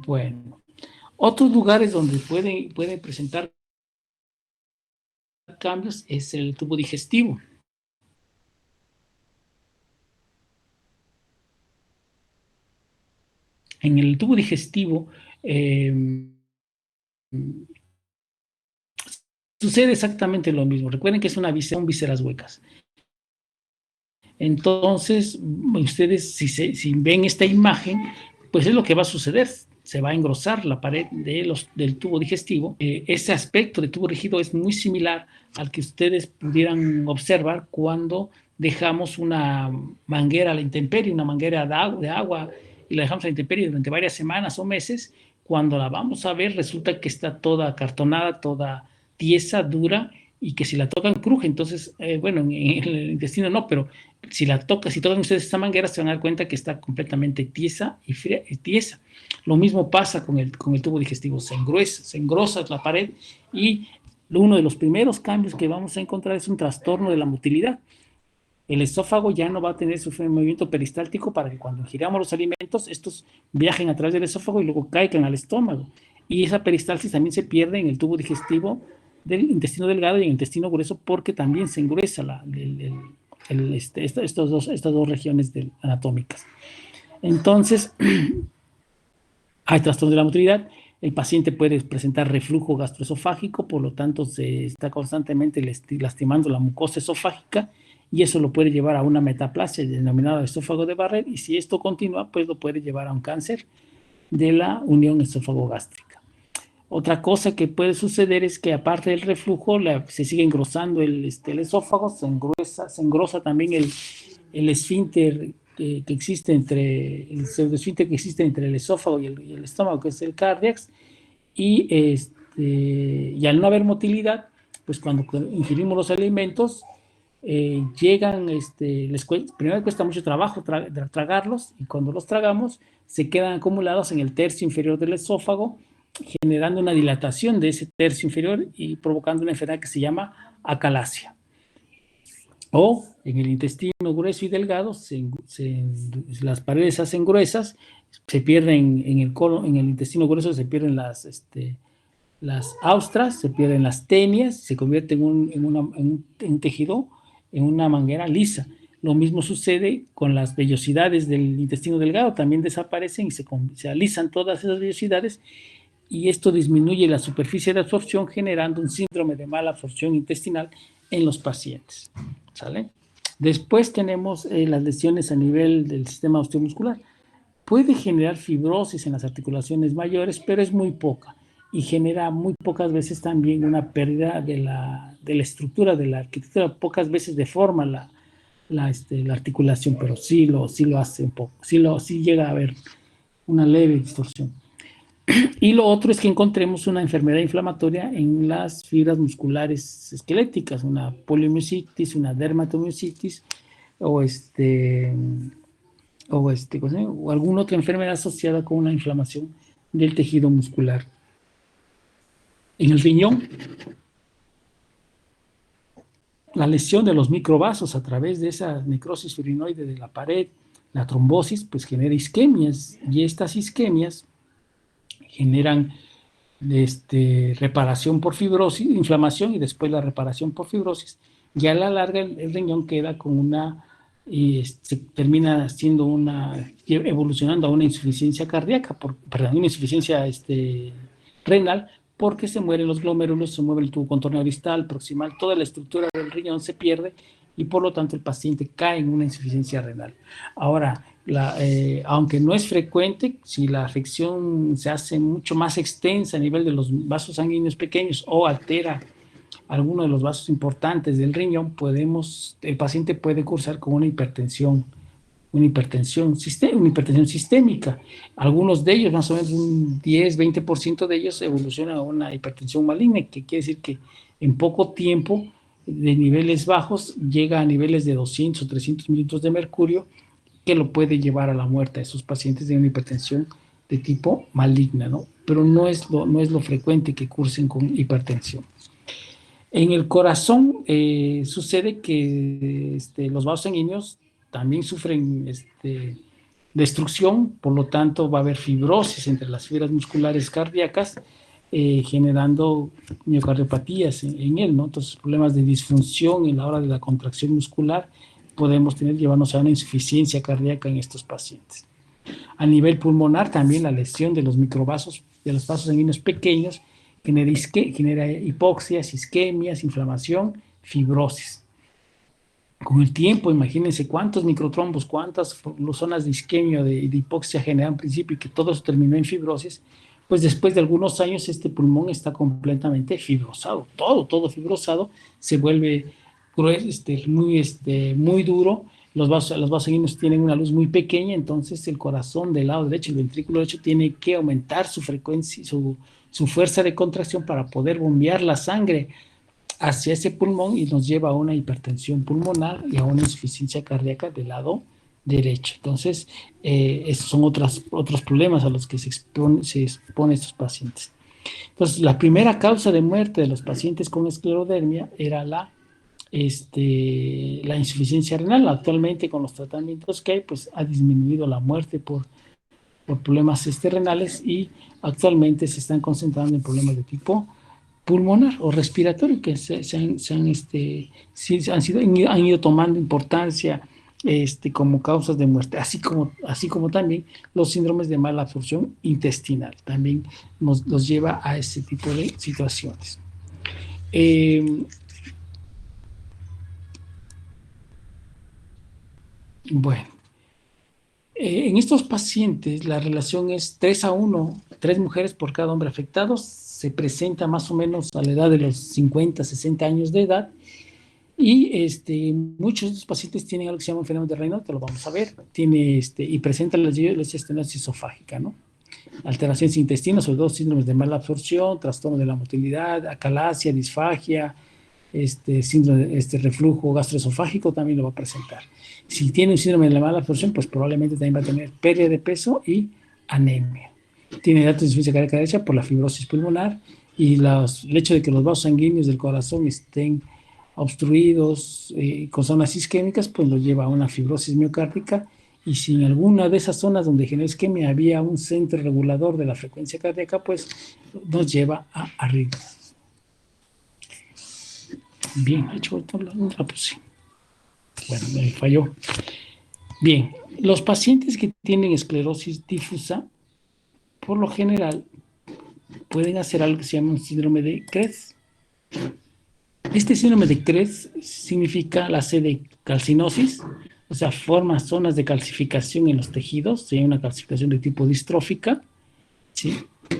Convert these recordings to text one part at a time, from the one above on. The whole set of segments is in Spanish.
Bueno, otros lugares donde pueden presentar cambios es el tubo digestivo. En el tubo digestivo eh, sucede exactamente lo mismo. Recuerden que es son vísceras huecas. Entonces, ustedes si ven esta imagen, pues es lo que va a suceder. Se va a engrosar la pared del tubo digestivo. Ese aspecto de tubo rígido es muy similar al que ustedes pudieran observar cuando dejamos una manguera a la intemperie, una manguera de agua, y la dejamos a la intemperie durante varias semanas o meses. Cuando la vamos a ver, resulta que está toda acartonada, toda tiesa, dura, y que si la tocan cruje. Entonces, bueno, en el intestino no, pero si tocan ustedes esta manguera, se van a dar cuenta que está completamente tiesa y fría y tiesa. Lo mismo pasa con el tubo digestivo, se engrosa la pared, y uno de los primeros cambios que vamos a encontrar es un trastorno de la motilidad. El esófago ya no va a tener su movimiento peristáltico para que cuando giramos los alimentos, estos viajen a través del esófago y luego caigan al estómago. Y esa peristalsis también se pierde en el tubo digestivo del intestino delgado y en el intestino grueso, porque también se engruesa estas dos regiones anatómicas. Entonces, hay trastornos de la motilidad. El paciente puede presentar reflujo gastroesofágico, por lo tanto se está constantemente lastimando la mucosa esofágica, y eso lo puede llevar a una metaplasia denominada esófago de Barrett, y si esto continúa, pues lo puede llevar a un cáncer de la unión esófago-gástrica. Otra cosa que puede suceder es que aparte del reflujo, se sigue engrosando el esófago, se engrosa también el esfínter que existe el pseudoesfínter que existe entre el esófago y el estómago, que es el cardiax, y al no haber motilidad, pues cuando ingerimos los alimentos, llegan, primero cuesta mucho trabajo tragarlos, y cuando los tragamos, se quedan acumulados en el tercio inferior del esófago, generando una dilatación de ese tercio inferior y provocando una enfermedad que se llama acalasia. O en el intestino grueso y delgado, las paredes se hacen gruesas, se pierden en el colon, en el intestino grueso se pierden las austras, se pierden las tenias, se convierte en un tejido, en una manguera lisa. Lo mismo sucede con las vellosidades del intestino delgado, también desaparecen y se alisan todas esas vellosidades, y esto disminuye la superficie de absorción, generando un síndrome de mala absorción intestinal en los pacientes. ¿Sale? Después tenemos las lesiones a nivel del sistema osteomuscular. Puede generar fibrosis en las articulaciones mayores, pero es muy poca, y genera muy pocas veces también una pérdida de la estructura de la arquitectura. Pocas veces deforma la articulación, pero sí lo hace un poco, sí llega a haber una leve distorsión. Y lo otro es que encontremos una enfermedad inflamatoria en las fibras musculares esqueléticas, una poliomiositis, una dermatomiositis, o o alguna otra enfermedad asociada con una inflamación del tejido muscular. En el riñón, la lesión de los microvasos a través de esa necrosis urinoide de la pared, la trombosis, pues genera isquemias, y estas isquemias generan reparación por fibrosis, inflamación, y después la reparación por fibrosis, y a la larga el riñón queda con se termina evolucionando a una insuficiencia cardíaca, perdón, una insuficiencia renal, porque se mueren los glomérulos, se mueve el tubo contorno distal, proximal, toda la estructura del riñón se pierde, y por lo tanto el paciente cae en una insuficiencia renal. Ahora, aunque no es frecuente, si la afección se hace mucho más extensa a nivel de los vasos sanguíneos pequeños o altera alguno de los vasos importantes del riñón, el paciente puede cursar con una hipertensión sistémica. Algunos de ellos, más o menos un 10-20% de ellos, evolucionan a una hipertensión maligna, que quiere decir que en poco tiempo, de niveles bajos, llega a niveles de 200 o 300 mililitros de mercurio, que lo puede llevar a la muerte a esos pacientes de una hipertensión de tipo maligna, ¿no? Pero no es lo frecuente que cursen con hipertensión. En el corazón sucede que los vasos sanguíneos también sufren destrucción, por lo tanto va a haber fibrosis entre las fibras musculares cardíacas, generando miocardiopatías en él, ¿no? Entonces, problemas de disfunción en la hora de la contracción muscular podemos llevarnos a una insuficiencia cardíaca en estos pacientes. A nivel pulmonar, también la lesión de los microvasos, de los vasos sanguíneos pequeños, genera hipoxias, isquemias, inflamación, fibrosis. Con el tiempo, imagínense cuántos microtrombos, cuántas zonas de isquemia, de hipoxia generan al principio y que todo eso terminó en fibrosis, pues después de algunos años este pulmón está completamente fibrosado, todo fibrosado, se vuelve muy duro, los vasos sanguíneos tienen una luz muy pequeña, entonces el corazón del lado derecho, el ventrículo derecho, tiene que aumentar su frecuencia, su fuerza de contracción para poder bombear la sangre hacia ese pulmón y nos lleva a una hipertensión pulmonar y a una insuficiencia cardíaca del lado derecho. Entonces, esos son otros problemas a los que se expone estos pacientes. Entonces, la primera causa de muerte de los pacientes con esclerodermia era la insuficiencia renal. Actualmente, con los tratamientos que hay, pues ha disminuido la muerte por problemas renales y actualmente se están concentrando en problemas de tipo pulmonar o respiratorio que han ido tomando importancia como causas de muerte, así como también los síndromes de mala absorción intestinal, también los lleva a ese tipo de situaciones. Bueno, en estos pacientes la relación es 3:1, 3 mujeres por cada hombre afectado, se presenta más o menos a la edad de los 50, 60 años de edad, y muchos de estos pacientes tienen algo que se llama un fenómeno de Raynaud, que lo vamos a ver, y presentan la estenosis esofágica, ¿no? Alteraciones intestinas, sobre todo síndromes de mala absorción, trastorno de la motilidad, acalasia, disfagia, síndrome, reflujo gastroesofágico también lo va a presentar. Si tiene un síndrome de la mala absorción, pues probablemente también va a tener pérdida de peso y anemia. Tiene datos de insuficiencia cardíaca derecha por la fibrosis pulmonar y el hecho de que los vasos sanguíneos del corazón estén obstruidos con zonas isquémicas, pues lo lleva a una fibrosis miocárdica, y si en alguna de esas zonas donde genera isquemia había un centro regulador de la frecuencia cardíaca, pues nos lleva a arritmias. Bien, hecho otra puse. Bueno, me falló. Bien, los pacientes que tienen esclerosis difusa, por lo general, pueden hacer algo que se llama un síndrome de Krebs. Este síndrome de Krebs significa la C de calcinosis, o sea, forma zonas de calcificación en los tejidos, si hay una calcificación de tipo distrófica, ¿sí?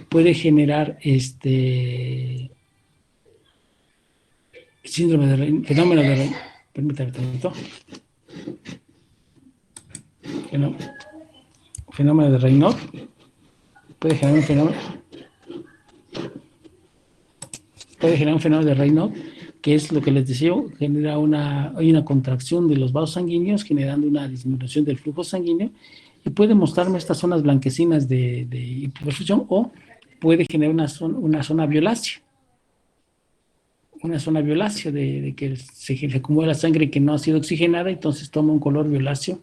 Puede generar fenómeno de Raynaud. Permítame un momento. Fenómeno de Raynaud. Puede generar un fenómeno de Raynaud, que es lo que les decía, hay una contracción de los vasos sanguíneos generando una disminución del flujo sanguíneo, y puede mostrarme estas zonas blanquecinas de hiperfusión, o puede generar una zona violácea. Una zona violácea de que se acumula sangre que no ha sido oxigenada, entonces toma un color violáceo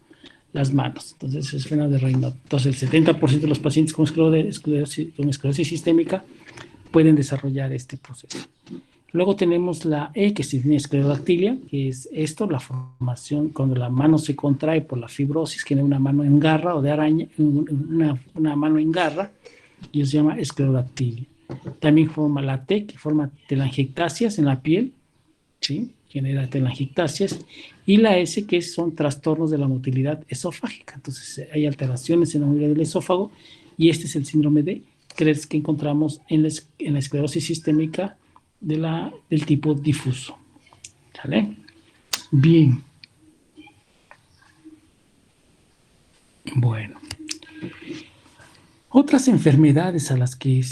las manos. Entonces es fenómeno de Raynaud. Entonces el 70% de los pacientes con esclerosis sistémica pueden desarrollar este proceso. Luego tenemos la E, que significa esclerodactilia, que es la formación cuando la mano se contrae por la fibrosis, que tiene una mano en garra o de araña, una mano en garra, y eso se llama esclerodactilia. También forma la T, que forma telangiectasias en la piel, ¿sí? Genera telangiectasias, y la S, que son trastornos de la motilidad esofágica. Entonces hay alteraciones en la movilidad del esófago, y este es el síndrome de Krebs que encontramos en la esclerosis sistémica del tipo difuso. ¿Vale? Bien. Bueno. Otras enfermedades a las que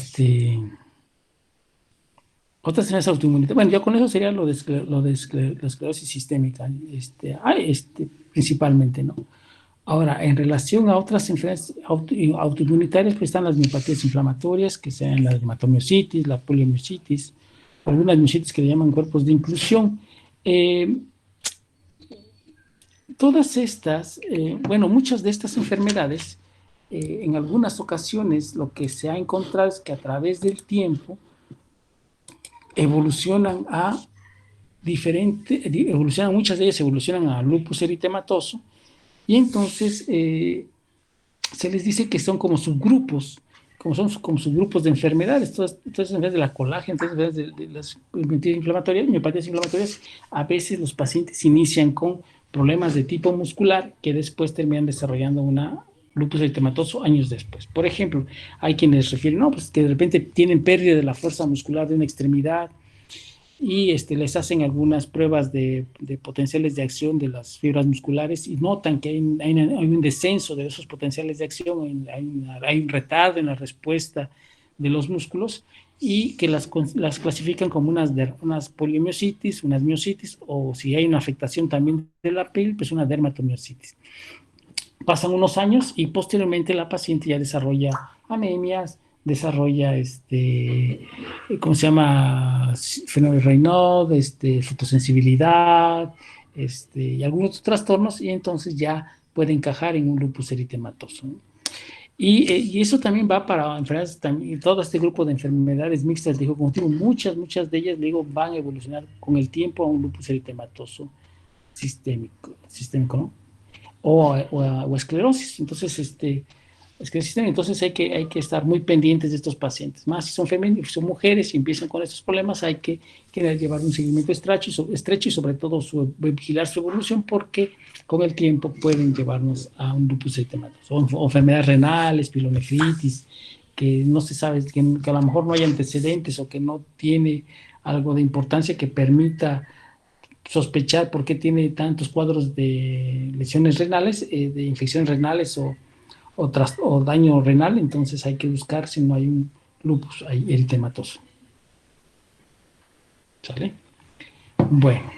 otras enfermedades autoinmunitarias. Bueno, ya con eso sería lo de la esclerosis sistémica, principalmente, ¿no? Ahora, en relación a otras enfermedades autoinmunitarias, pues están las miopatías inflamatorias, que sean la dermatomiositis, la poliomiositis, algunas miositis que le llaman cuerpos de inclusión. todas estas, bueno, muchas de estas enfermedades, en algunas ocasiones lo que se ha encontrado es que a través del tiempo evolucionan a muchas de ellas evolucionan a lupus eritematoso, y entonces se les dice que son como subgrupos, como subgrupos de enfermedades, todas las enfermedades de la colágena, todas las enfermedades de las miopatías inflamatorias, a veces los pacientes inician con problemas de tipo muscular que después terminan desarrollando una lupus eritematoso años después. Por ejemplo, hay quienes refieren, no, pues que de repente tienen pérdida de la fuerza muscular de una extremidad, y les hacen algunas pruebas de potenciales de acción de las fibras musculares y notan que hay un descenso de esos potenciales de acción, hay un retardo en la respuesta de los músculos, y que las clasifican como unas poliomiositis, unas miositis, o si hay una afectación también de la piel, pues una dermatomiositis. Pasan unos años y posteriormente la paciente ya desarrolla anemias, desarrolla ¿cómo se llama? Fenómeno Raynaud, fotosensibilidad, y algunos otros trastornos, y entonces ya puede encajar en un lupus eritematoso, ¿no? Y eso también va para enfermedades, también, todo este grupo de enfermedades mixtas, digo, como digo, muchas de ellas, digo, van a evolucionar con el tiempo a un lupus eritematoso sistémico, ¿no? O esclerosis. Entonces, entonces hay que estar muy pendientes de estos pacientes. Más si son femeninos, si son mujeres y empiezan con estos problemas, hay que llevar un seguimiento estrecho y sobre todo vigilar su evolución, porque con el tiempo pueden llevarnos a un lupus eritematoso o enfermedades renales, pilonefritis, que no se sabe, que a lo mejor no hay antecedentes o que no tiene algo de importancia que permita sospechar por qué tiene tantos cuadros de lesiones renales, de infecciones renales o daño renal. Entonces hay que buscar si no hay un lupus eritematoso. ¿Sale? Bueno,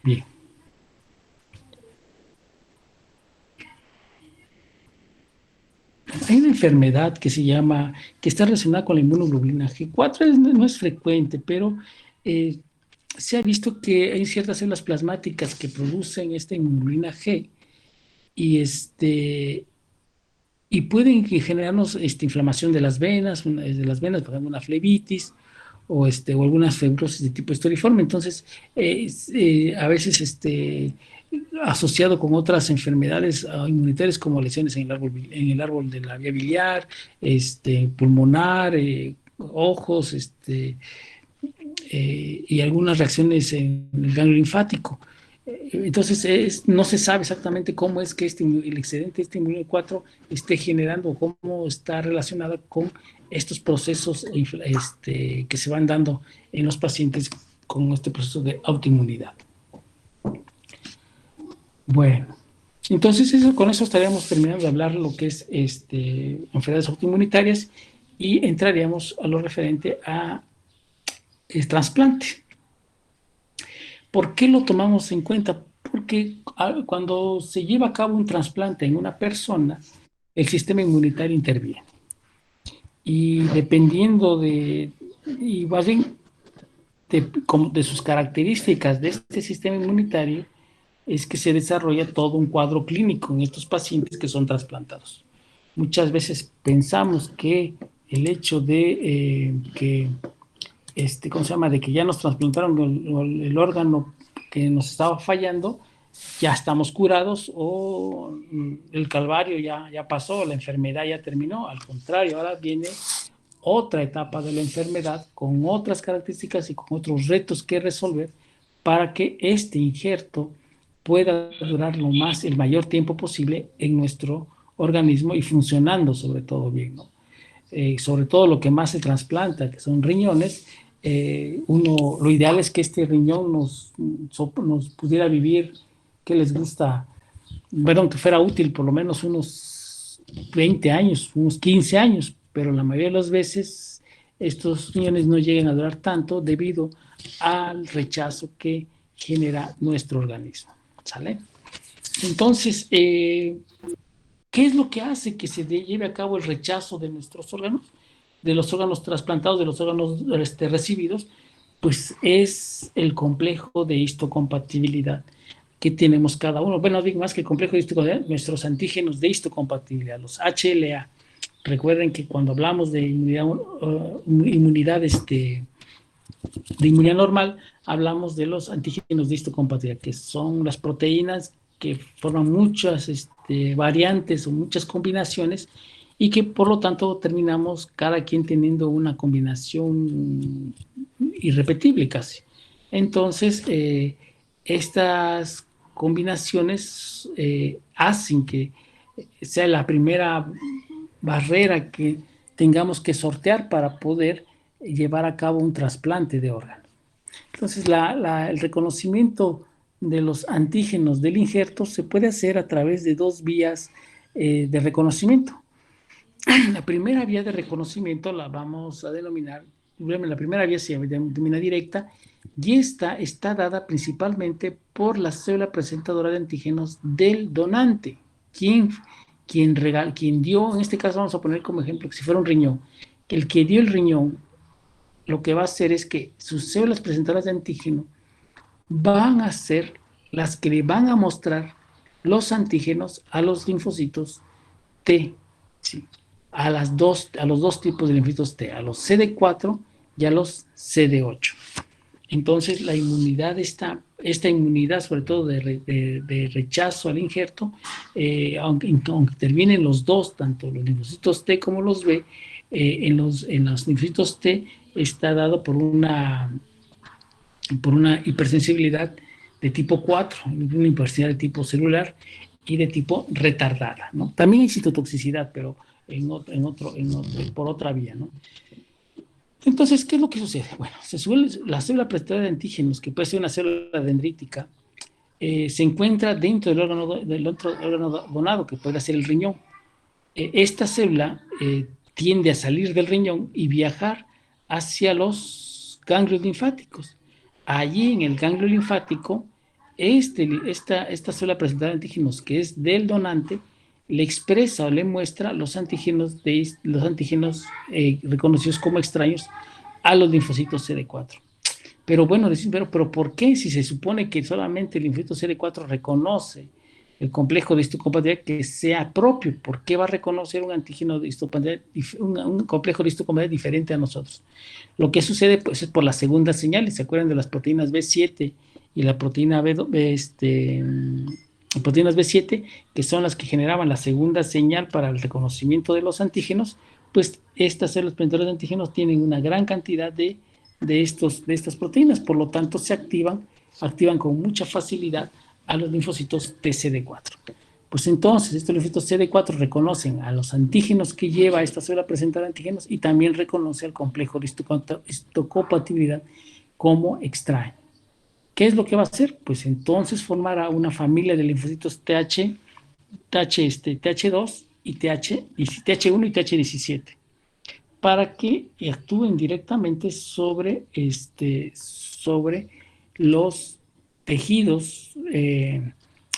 bien. Hay una enfermedad que está relacionada con la inmunoglobulina G4, no es frecuente, pero se ha visto que hay ciertas células plasmáticas que producen esta inmunoglobulina G, y y pueden generarnos inflamación de las venas, por ejemplo, una flebitis, o algunas fibrosis de tipo estoriforme. Entonces, a veces asociado con otras enfermedades inmunitarias, como lesiones en el árbol de la vía biliar, pulmonar, ojos, y algunas reacciones en el ganglio linfático. Entonces, no se sabe exactamente cómo es que el excedente de este inmunidad 4 esté generando, cómo está relacionado con estos procesos que se van dando en los pacientes con este proceso de autoinmunidad. Bueno, entonces con eso estaríamos terminando de hablar lo que es enfermedades autoinmunitarias, y entraríamos a lo referente a el trasplante. ¿Por qué lo tomamos en cuenta? Porque cuando se lleva a cabo un trasplante en una persona, el sistema inmunitario interviene. Y dependiendo y más bien de sus características de este sistema inmunitario, es que se desarrolla todo un cuadro clínico en estos pacientes que son trasplantados. Muchas veces pensamos que el hecho de ¿cómo se llama? De que ya nos trasplantaron el órgano que nos estaba fallando, ya estamos curados, o el calvario ya pasó, la enfermedad ya terminó. Al contrario, ahora viene otra etapa de la enfermedad con otras características y con otros retos que resolver para que este injerto pueda durar el mayor tiempo posible en nuestro organismo y funcionando sobre todo bien, ¿no? Sobre todo lo que más se trasplanta, que son riñones. Lo ideal es que este riñón nos pudiera vivir, que les gusta, bueno, que fuera útil por lo menos unos 20 años, unos 15 años, pero la mayoría de las veces estos riñones no llegan a durar tanto debido al rechazo que genera nuestro organismo. ¿Sale? Entonces, ¿qué es lo que hace que se lleve a cabo el rechazo de nuestros órganos, de los órganos trasplantados, de los órganos recibidos? Pues es el complejo de histocompatibilidad que tenemos cada uno. Bueno, digo más que el complejo de histocompatibilidad, nuestros antígenos de histocompatibilidad, los HLA. Recuerden que cuando hablamos de de inmunidad normal, hablamos de los antígenos de histocompatibilidad, que son las proteínas que forman muchas variantes o muchas combinaciones y que por lo tanto terminamos cada quien teniendo una combinación irrepetible casi. Entonces, estas combinaciones hacen que sea la primera barrera que tengamos que sortear para poder llevar a cabo un trasplante de órganos. Entonces, el reconocimiento de los antígenos del injerto se puede hacer a través de dos vías de reconocimiento. La primera vía de reconocimiento la vamos a denominar, la primera vía se denomina directa, y esta está dada principalmente por la célula presentadora de antígenos del donante, quien dio, en este caso vamos a poner como ejemplo que si fuera un riñón, el que dio el riñón, lo que va a hacer es que sus células presentadoras de antígeno van a ser las que le van a mostrar los antígenos a los linfocitos T, ¿sí? A los dos tipos de linfocitos T, a los CD4 y a los CD8. Entonces, la inmunidad esta inmunidad, sobre todo de rechazo al injerto, aunque intervienen los dos, tanto los linfocitos T como los B, en los linfocitos T está dado por una hipersensibilidad de tipo 4, una hipersensibilidad de tipo celular y de tipo retardada, ¿no? También hay citotoxicidad, pero por otra vía, ¿no? Entonces, ¿qué es lo que sucede? Bueno, la célula presentadora de antígenos, que puede ser una célula dendrítica, se encuentra dentro del otro órgano donado, que puede ser el riñón. Esta célula tiende a salir del riñón y viajar hacia los ganglios linfáticos. Allí en el ganglio linfático, esta célula presentadora de antígenos, que es del donante, le expresa o le muestra los antígenos, reconocidos como extraños a los linfocitos CD4. Pero bueno, pero ¿por qué si se supone que solamente el linfocito CD4 reconoce el complejo de histocompatibilidad que sea propio? ¿Por qué va a reconocer un antígeno de histocompatibilidad, un complejo de histocompatibilidad diferente a nosotros? Lo que sucede pues es por la segunda señal. ¿Se acuerdan de las proteínas B7 y la proteína proteínas B7, que son las que generaban la segunda señal para el reconocimiento de los antígenos? Pues estas células presentadoras de antígenos tienen una gran cantidad de estas proteínas, por lo tanto se activan con mucha facilidad a los linfocitos TCD4. Pues entonces estos linfocitos CD4 reconocen a los antígenos que lleva esta célula presentadora de antígenos y también reconoce al complejo de histocompatibilidad como extraño. ¿Qué es lo que va a hacer? Pues entonces formará una familia de linfocitos TH2 y TH1 y TH17 para que actúen directamente sobre los tejidos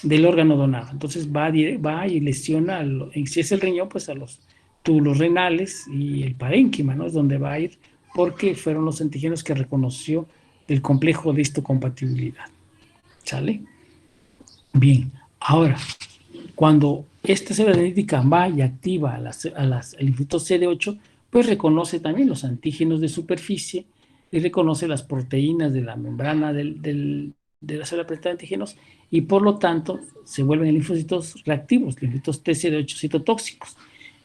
del órgano donado. Entonces va y lesiona, si es el riñón, pues a los túbulos renales y el parénquima, ¿no? Es donde va a ir, porque fueron los antígenos que reconoció el complejo de histocompatibilidad. ¿Sale? Bien, ahora, cuando esta célula genética va y activa al linfocito CD8, pues reconoce también los antígenos de superficie y reconoce las proteínas de la membrana de la célula presentadora de antígenos, y por lo tanto se vuelven linfocitos reactivos, linfocitos TCD8 citotóxicos.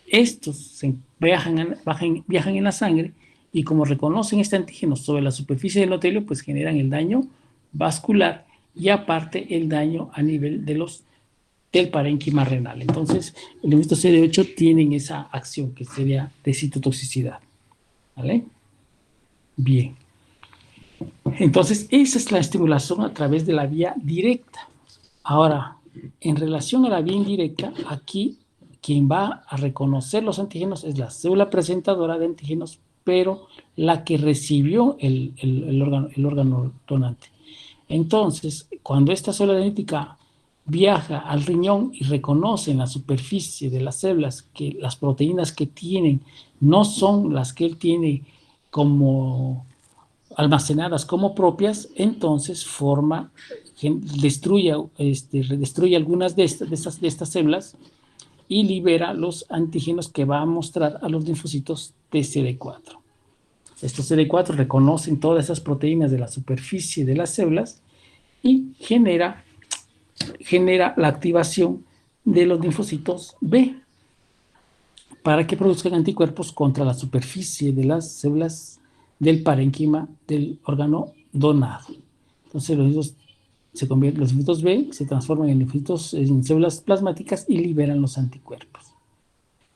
Estos viajan en la sangre y como reconocen este antígeno sobre la superficie del endotelio, pues generan el daño vascular y aparte el daño a nivel del parénquima renal. Entonces, el linfocito CD8 tienen esa acción que sería de citotoxicidad. ¿Vale? Bien. Entonces, esa es la estimulación a través de la vía directa. Ahora, en relación a la vía indirecta, aquí quien va a reconocer los antígenos es la célula presentadora de antígenos, pero la que recibió el órgano donante. Entonces, cuando esta célula genética viaja al riñón y reconoce en la superficie de las células que las proteínas que tienen no son las que él tiene como almacenadas como propias, entonces destruye algunas de estas células y libera los antígenos que va a mostrar a los linfocitos de CD4. Estos CD4 reconocen todas esas proteínas de la superficie de las células y genera la activación de los linfocitos B para que produzcan anticuerpos contra la superficie de las células del parénquima del órgano donado. Entonces los linfocitos B se transforman en células plasmáticas y liberan los anticuerpos.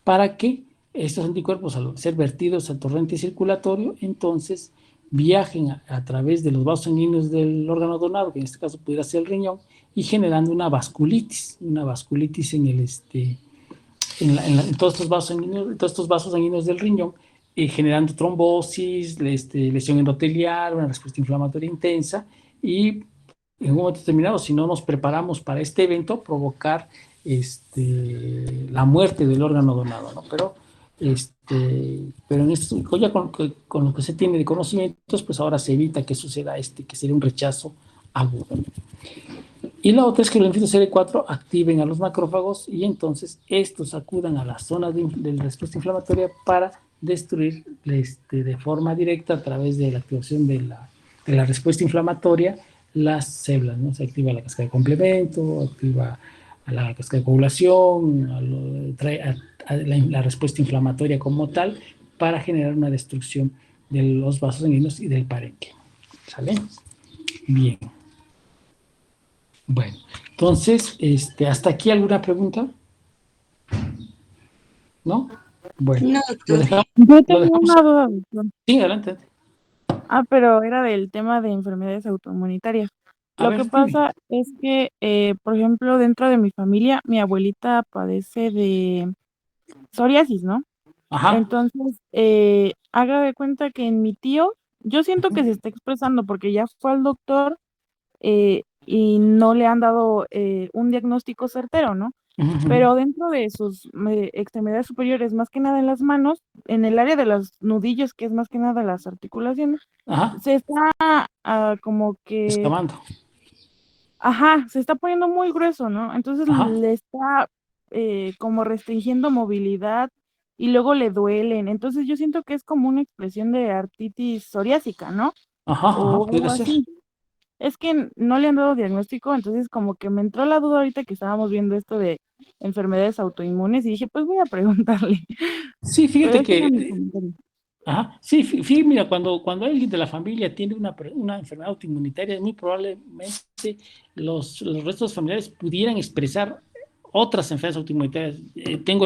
Para que estos anticuerpos, al ser vertidos al torrente circulatorio, entonces viajen a través de los vasos sanguíneos del órgano donado, que en este caso pudiera ser el riñón, y generando una vasculitis en todos estos vasos sanguíneos del riñón, generando trombosis, lesión endotelial, una respuesta inflamatoria intensa y en un momento determinado, si no nos preparamos para este evento, provocar la muerte del órgano donado, ¿no? Pero en esto, ya con lo que se tiene de conocimientos, pues ahora se evita que suceda que sería un rechazo agudo. Y la otra es que los linfocitos CD4 activen a los macrófagos y entonces estos acudan a la zona de la respuesta inflamatoria para destruir de forma directa a través de la activación de la respuesta inflamatoria las células, ¿no? Se activa la cascada de complemento, activa a la cascada de coagulación, trae la respuesta inflamatoria como tal para generar una destrucción de los vasos sanguíneos y del parénquima. ¿Sale? Bien. Bueno, entonces, ¿hasta aquí alguna pregunta? ¿No? Bueno, no, lo doctor. dejamos. Yo tengo una duda, doctor. Sí, adelante. Pero era del tema de enfermedades autoinmunitarias. A Lo ver, que dime. pasa es que, por ejemplo, dentro de mi familia, mi abuelita padece de psoriasis, ¿no? Ajá, Entonces, haga de cuenta que en mi tío, yo siento que se está expresando porque ya fue al doctor y no le han dado un diagnóstico certero, ¿no? Pero dentro de sus extremidades superiores, más que nada en las manos, en el área de los nudillos, que es más que nada las articulaciones, ajá, se está como que, excavando. ajá, se está poniendo muy grueso, ¿no? Entonces Ajá, le está como restringiendo movilidad y luego le duelen. Entonces yo siento que es como una expresión de artritis psoriásica, ¿no? ajá, ajá, O pudiera algo ser. así. Es que no le han dado diagnóstico, entonces como que me entró la duda ahorita que estábamos viendo esto de enfermedades autoinmunes y dije, pues voy a preguntarle. Sí, Pero fíjate ese era que, mi comentario. ajá, sí, fíjate, mira, cuando alguien de la familia tiene una enfermedad autoinmunitaria, muy probablemente los restos familiares pudieran expresar otras enfermedades autoinmunitarias. Tengo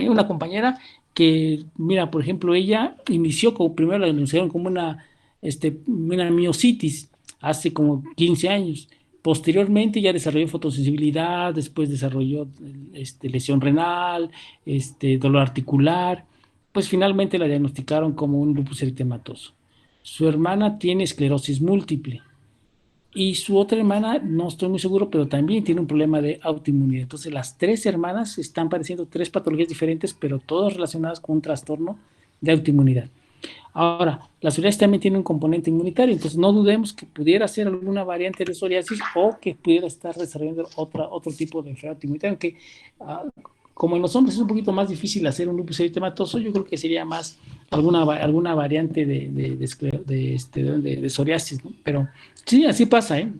una compañera que, mira, por ejemplo, ella inició primero la denunciaron como una miositis hace como 15 años. Posteriormente ya desarrolló fotosensibilidad, después desarrolló lesión renal, dolor articular, pues finalmente la diagnosticaron como un lupus eritematoso. Su hermana tiene esclerosis múltiple y su otra hermana, no estoy muy seguro, pero también tiene un problema de autoinmunidad. Entonces las tres hermanas están padeciendo tres patologías diferentes, pero todas relacionadas con un trastorno de autoinmunidad. Ahora, la psoriasis también tiene un componente inmunitario, entonces no dudemos que pudiera ser alguna variante de psoriasis o que pudiera estar desarrollando otro tipo de enfermedad inmunitaria, aunque como en los hombres es un poquito más difícil hacer un lupus eritematoso, yo creo que sería más alguna variante de psoriasis, ¿no? Pero sí, así pasa, ¿eh?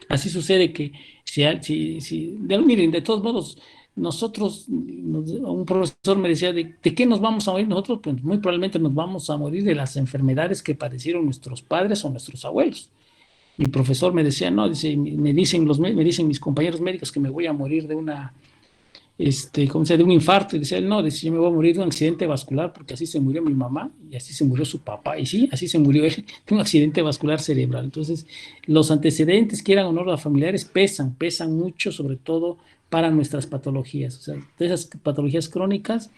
Así sucede que miren, de todos modos, un profesor me decía, ¿de qué nos vamos a morir nosotros? Pues muy probablemente nos vamos a morir de las enfermedades que padecieron nuestros padres o nuestros abuelos. Mi profesor me decía, no, me dicen mis compañeros médicos que me voy a morir de un infarto, y decía él, no, decía, yo me voy a morir de un accidente vascular porque así se murió mi mamá y así se murió su papá, y sí, así se murió él, de un accidente vascular cerebral. Entonces, los antecedentes, quieran o no, los familiares pesan mucho, sobre todo para nuestras patologías. O sea, de esas patologías crónicas,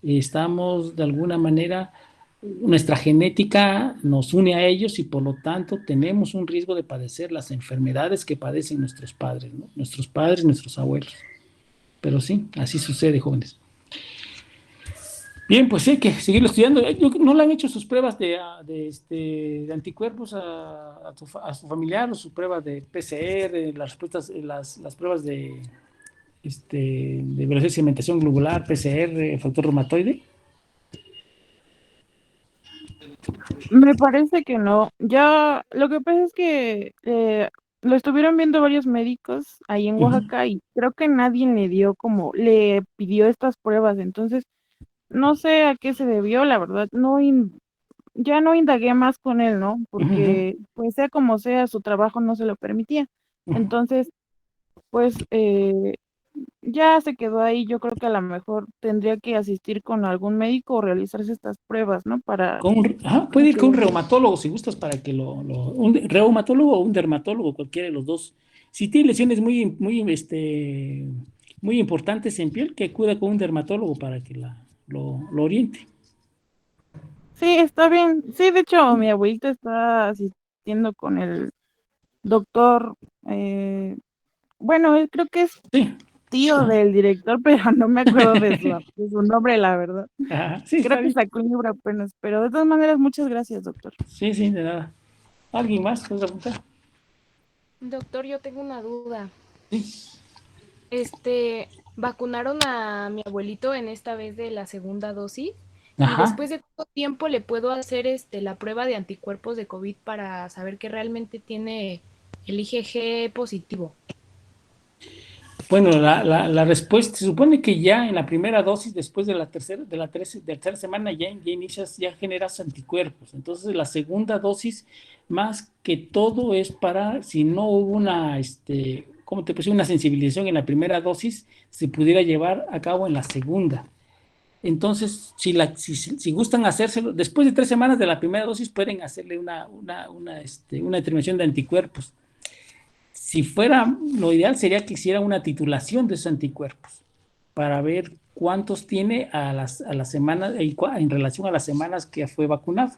estamos de alguna manera, nuestra genética nos une a ellos y por lo tanto tenemos un riesgo de padecer las enfermedades que padecen nuestros padres, ¿no? Nuestros padres, nuestros abuelos. Pero sí, así sucede, jóvenes. Bien, pues sí, hay que seguirlo estudiando. ¿No le han hecho sus pruebas de anticuerpos a su familiar o sus pruebas de PCR, las respuestas, las pruebas de velocidad de segmentación globular, PCR, factor reumatoide? Me parece que no. Ya, lo que pasa es que lo estuvieron viendo varios médicos ahí en Ujú, Oaxaca y creo que nadie le dio como, le pidió estas pruebas. Entonces, no sé a qué se debió, la verdad. Ya no indagué más con él, ¿no? ujú, Porque, pues sea como sea, su trabajo no se lo permitía. ujú. Entonces, pues ya se quedó ahí. Yo creo que a lo mejor tendría que asistir con algún médico o realizarse estas pruebas, ¿no? Puede Para ir con un que reumatólogo si gustas para que un reumatólogo o un dermatólogo, cualquiera de los dos. Si tiene lesiones muy importantes en piel, que acuda con un dermatólogo para que lo oriente. Sí, está bien. Sí, de hecho, mi abuelita está asistiendo con el doctor, eh, bueno, él creo que es Sí. tío Ajá. del director, pero no me acuerdo de su nombre, la verdad. Ajá. Sí, Creo está que bien. sacó un libro apenas, pero de todas maneras, muchas gracias, doctor. Sí, sí, de nada. ¿Alguien más? ¿Puedes preguntar? Doctor, yo tengo una duda. Sí. Vacunaron a mi abuelito en esta vez de la segunda dosis y Ajá. después de cuánto tiempo le puedo hacer la prueba de anticuerpos de COVID para saber que realmente tiene el IgG positivo. Bueno, la respuesta se supone que ya en la primera dosis, después de tercera semana, ya inicias, ya generas anticuerpos. Entonces, la segunda dosis, más que todo, es para si no hubo ¿cómo te puse? Una sensibilización en la primera dosis, se pudiera llevar a cabo en la segunda. Entonces, si gustan hacérselo, después de 3 semanas de la primera dosis, pueden hacerle una determinación de anticuerpos. Si fuera, lo ideal sería que hiciera una titulación de esos anticuerpos para ver cuántos tiene a las semanas en relación a las semanas que fue vacunado.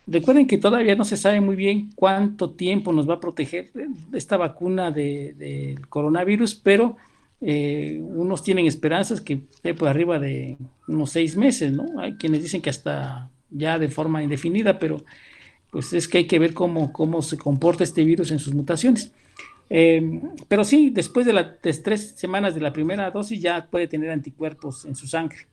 Recuerden que todavía no se sabe muy bien cuánto tiempo nos va a proteger esta vacuna del coronavirus, pero unos tienen esperanzas que esté por arriba de unos 6 meses, ¿no? Hay quienes dicen que hasta ya de forma indefinida, pero pues es que hay que ver cómo se comporta este virus en sus mutaciones. Pero sí, después de las 3 semanas de la primera dosis ya puede tener anticuerpos en su sangre.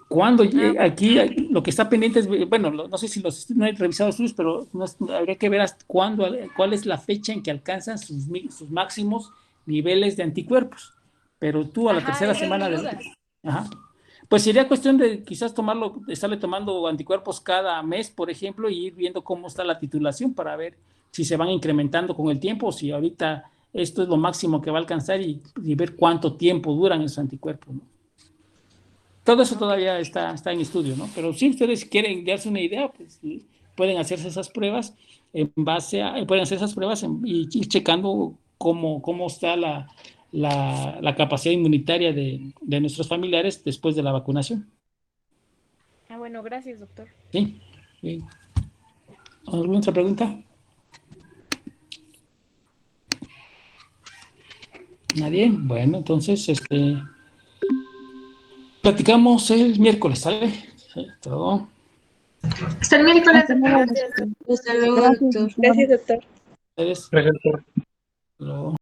Cuando Ah, aquí lo que está pendiente es, bueno, no sé si no he revisado estudios, pero habría que ver hasta cuál es la fecha en que alcanzan sus máximos niveles de anticuerpos. Pero tú a la Ajá, tercera esa es semana mi de... duda. Ajá. Pues sería cuestión de quizás estarle tomando anticuerpos cada mes, por ejemplo, y ir viendo cómo está la titulación para ver si se van incrementando con el tiempo o si ahorita esto es lo máximo que va a alcanzar y ver cuánto tiempo duran esos anticuerpos, ¿no? Todo eso Ok. todavía está en estudio, ¿no? Pero si ustedes quieren darse una idea, pues pueden hacerse esas pruebas pueden hacer esas pruebas y ir checando cómo está la capacidad inmunitaria de nuestros familiares después de la vacunación. Ah, bueno, gracias, doctor. ¿Sí? ¿Sí? ¿Alguna otra pregunta? ¿Nadie? Bueno, entonces, platicamos el miércoles, ¿sale? Sí, todo. Hasta el miércoles, hasta luego, doctor. Gracias, doctor. doctor. Hasta luego, Gracias, doctor. doctor. Gracias, doctor. Ustedes, Gracias, doctor. luego.